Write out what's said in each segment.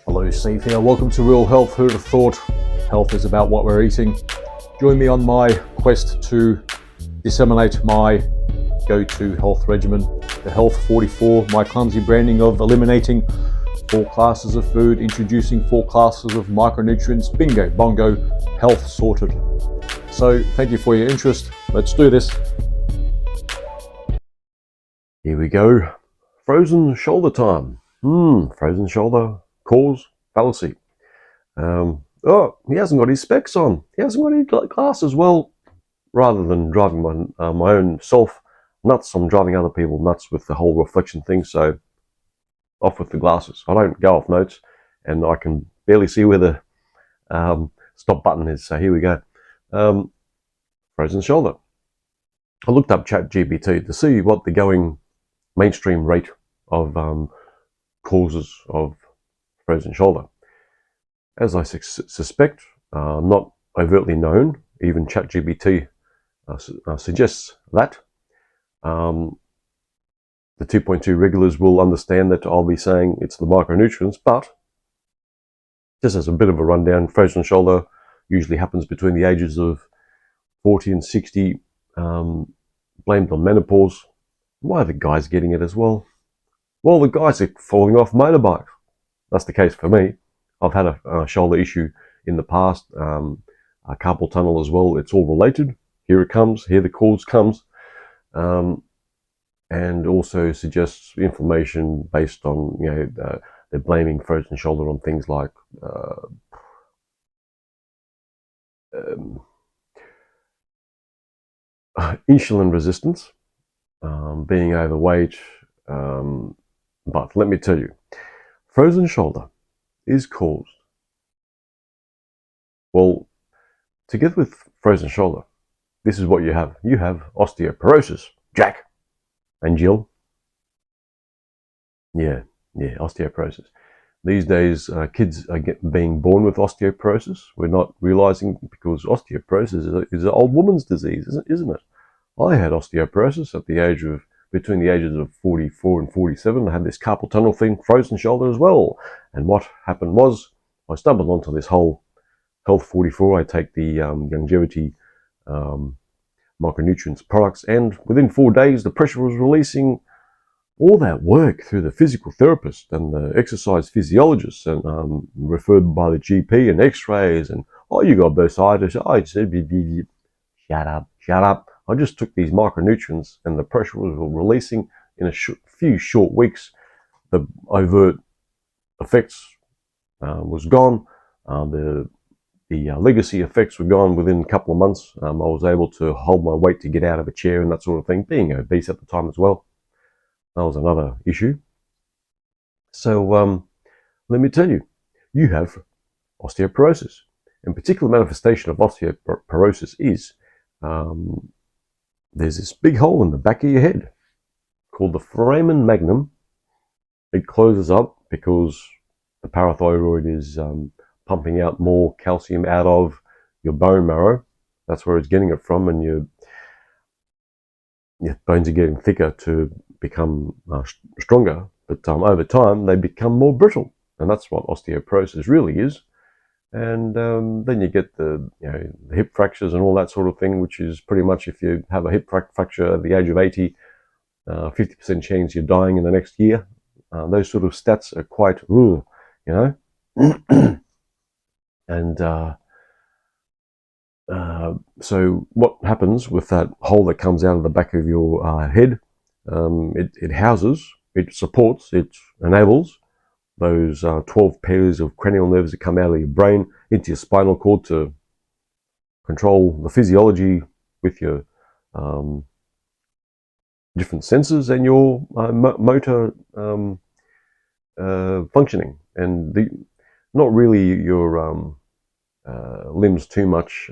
Hello, Steve here. Welcome to Real Health. Who'd have thought health is about what we're eating? Join me on my quest to disseminate my go-to health regimen, the Health 44, my clumsy branding of eliminating 4 classes of food, introducing 4 classes of micronutrients. Bingo, bongo, health sorted. So thank you for your interest. Let's do this. Here we go. Frozen shoulder time. Frozen shoulder cause fallacy. Oh, he hasn't got his specs on. He hasn't got any glasses. Well, rather than driving my own self nuts, I'm driving other people nuts with the whole reflection thing. So off with the glasses. I don't go off notes, and I can barely see where the stop button is. So here we go. Frozen shoulder. I looked up ChatGPT to see what the going mainstream rate of causes of frozen shoulder. As I suspect, not overtly known, even ChatGPT suggests that. The 2.2 regulars will understand that I'll be saying it's the micronutrients, but just as a bit of a rundown, frozen shoulder usually happens between the ages of 40 and 60, blamed on menopause. Why are the guys getting it as well? Well, the guys are falling off motorbikes. That's the case for me. I've had a shoulder issue in the past, a carpal tunnel as well. It's all related. Here it comes. Here the cause comes. And also suggests inflammation based on, they're blaming frozen shoulder on things like insulin resistance, being overweight. But let me tell you, frozen shoulder is caused, well, together with frozen shoulder, this is what you have. You have osteoporosis, Jack and Jill. Yeah, osteoporosis. These days, kids are being born with osteoporosis. We're not realizing, because osteoporosis is an old woman's disease, isn't it? I had osteoporosis at the age of, between the ages of 44 and 47. I had this carpal tunnel thing, frozen shoulder as well. And what happened was, I stumbled onto this whole Health 44. I take the longevity micronutrients products, and within 4 days, the pressure was releasing. All that work through the physical therapist and the exercise physiologist, and referred by the GP, and x-rays, and, oh, you got bursitis. I said, shut up. I just took these micronutrients, and the pressure was releasing in a few short weeks. The overt effects was gone. The legacy effects were gone within a couple of months. I was able to hold my weight to get out of a chair and that sort of thing, being obese at the time as well. That was another issue. So let me tell you, you have osteoporosis. In particular manifestation of osteoporosis is there's this big hole in the back of your head called the foramen magnum. It closes up because the parathyroid is pumping out more calcium out of your bone marrow. That's where it's getting it from, and your bones are getting thicker to become stronger. But over time, they become more brittle, and that's what osteoporosis really is. And then you get the hip fractures and all that sort of thing, which is pretty much, if you have a hip fracture at the age of 80, 50% chance you're dying in the next year. Those sort of stats are quite, And so what happens with that hole that comes out of the back of your head, it houses, it supports, it enables those 12 pairs of cranial nerves that come out of your brain into your spinal cord to control the physiology with your different senses and your motor functioning, and not really your limbs too much.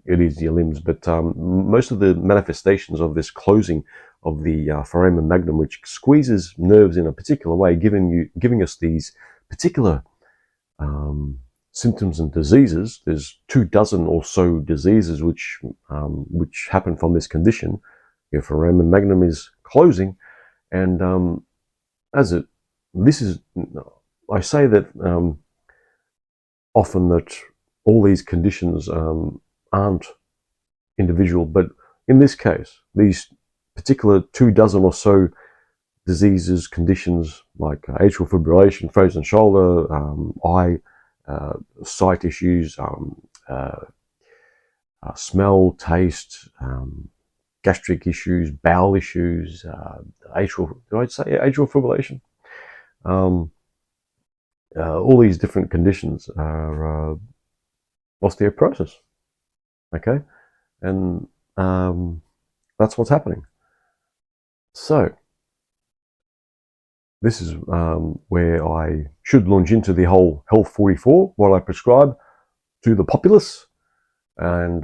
It is your limbs, but most of the manifestations of this closing of the foramen magnum, which squeezes nerves in a particular way, giving us these particular symptoms and diseases. There's 24 or so diseases which happen from this condition. Your foramen magnum is closing, and this is I say that often that all these conditions aren't individual, but in this case, these particular 24 or so diseases, conditions like atrial fibrillation, frozen shoulder, eye, sight issues, smell, taste, gastric issues, bowel issues, did I say atrial fibrillation? All these different conditions are osteoporosis, okay? And that's what's happening. So this is where I should launch into the whole Health 44, what I prescribe to the populace. And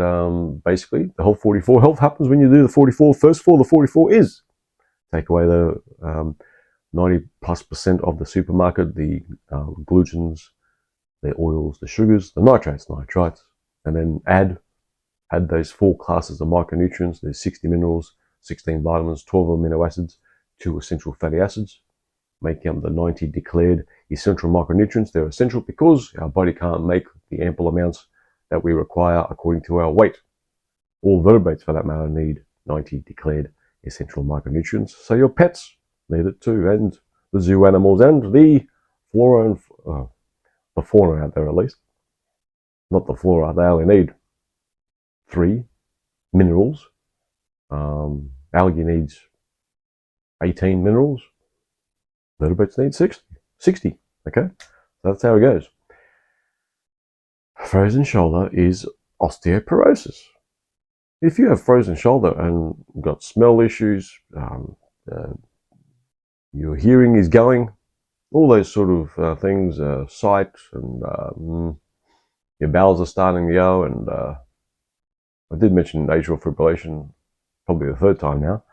basically, the Health 44, health happens when you do the 44. First for the 44 is take away the 90+% of the supermarket, the glutens, the oils, the sugars, the nitrates, and then add those 4 classes of micronutrients. There's 60 minerals, 16 vitamins, 12 amino acids, 2 essential fatty acids, making up the 90 declared essential micronutrients. They're essential because our body can't make the ample amounts that we require according to our weight. All vertebrates, for that matter, need 90 declared essential micronutrients. So your pets need it too, and the zoo animals, and the flora and the fauna out there, at least. Not the flora. They only need 3 minerals. Algae needs 18 minerals. Vertebrates need 60. Okay, so that's how it goes. Frozen shoulder is osteoporosis. If you have frozen shoulder and got smell issues, your hearing is going, all those sort of things, sight, and your bowels are starting to go, and I did mention atrial fibrillation probably the 3rd time now.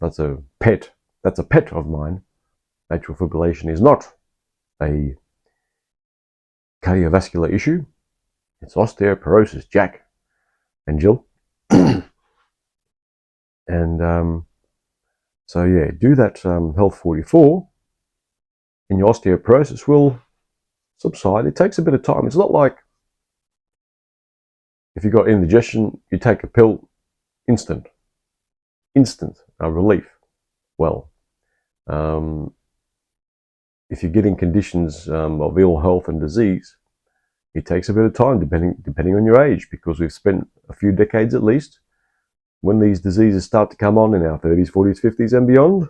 That's a pet of mine. Atrial fibrillation is not a cardiovascular issue. It's osteoporosis, Jack and Jill. And so yeah, do that Health 44 and your osteoporosis will subside. It takes a bit of time. It's not like if you've got indigestion, you take a pill, instant relief. Well, if you're getting conditions of ill health and disease, it takes a bit of time depending on your age, because we've spent a few decades at least, when these diseases start to come on in our 30s, 40s, 50s and beyond,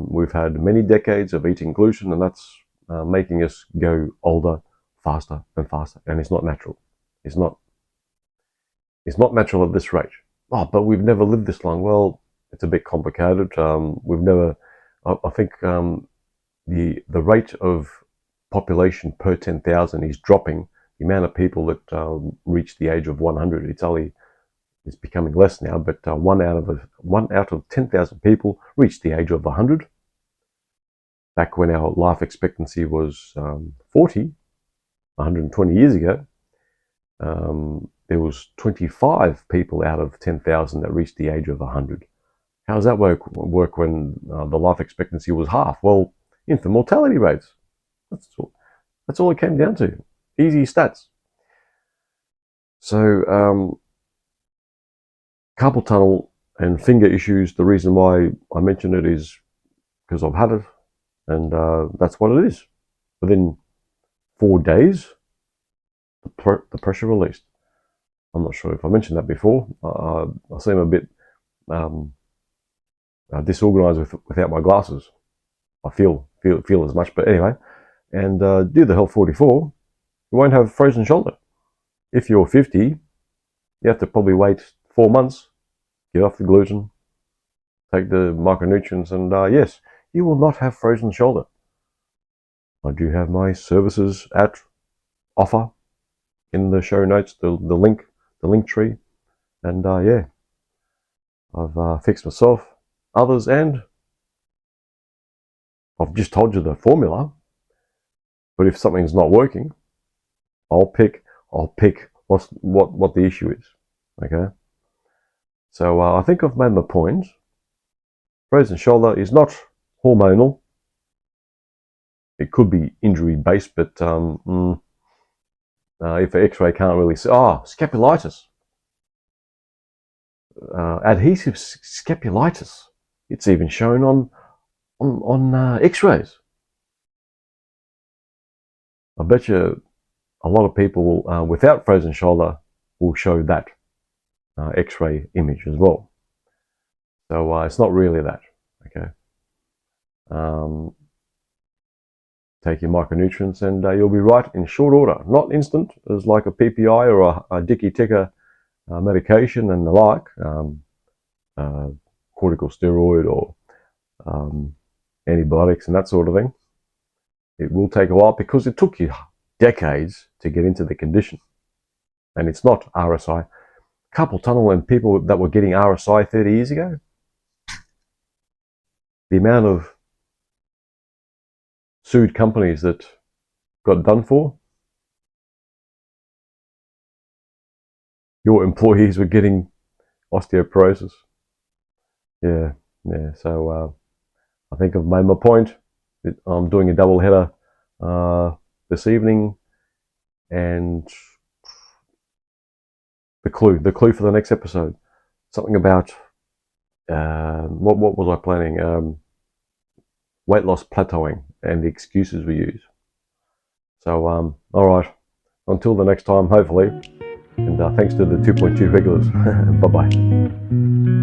we've had many decades of eating gluten, and that's making us go older faster and faster, and it's not natural. It's not natural at this rate. Oh, but we've never lived this long. Well, it's a bit complicated. I think the rate of population per 10,000 is dropping. The amount of people that reach the age of 100, it's becoming less now, but 1 out of 10,000 people reach the age of 100. Back when our life expectancy was 40, 120 years ago, there was 25 people out of 10,000 that reached the age of 100. How does that work when the life expectancy was half? Well, infant mortality rates. That's all it came down to. Easy stats. So, carpal tunnel and finger issues, the reason why I mention it is because I've had it, and that's what it is. Within 4 days, the pressure released. I'm not sure if I mentioned that before. I seem a bit disorganized without my glasses. I feel as much, but anyway. And do the Health 44, you won't have frozen shoulder. If you're 50, you have to probably wait 4 months, get off the gluten, take the micronutrients, and yes, you will not have frozen shoulder. I do have my services at offer in the show notes, the link tree, and yeah, I've fixed myself, others, and I've just told you the formula. But if something's not working, I'll pick what the issue is. Okay. So I think I've made my point. Frozen shoulder is not hormonal. It could be injury based, but if an X-ray can't really see, scapulitis, adhesive scapulitis. It's even shown on X-rays. I bet you a lot of people without frozen shoulder will show that X-ray image as well. So it's not really that. Okay. Take your micronutrients and you'll be right in short order. Not instant, as like a PPI or a dicky ticker medication and the like, corticosteroid or antibiotics and that sort of thing. It will take a while because it took you decades to get into the condition. And it's not RSI. Carpal tunnel and people that were getting RSI 30 years ago, the amount of sued companies that got done for, your employees were getting osteoporosis. Yeah. So I think I've made my point. I'm doing a double header this evening, and the clue for the next episode, something about what was I planning? Weight loss plateauing and the excuses we use. So all right, until the next time, hopefully, and thanks to the 2.2 regulars. Bye bye.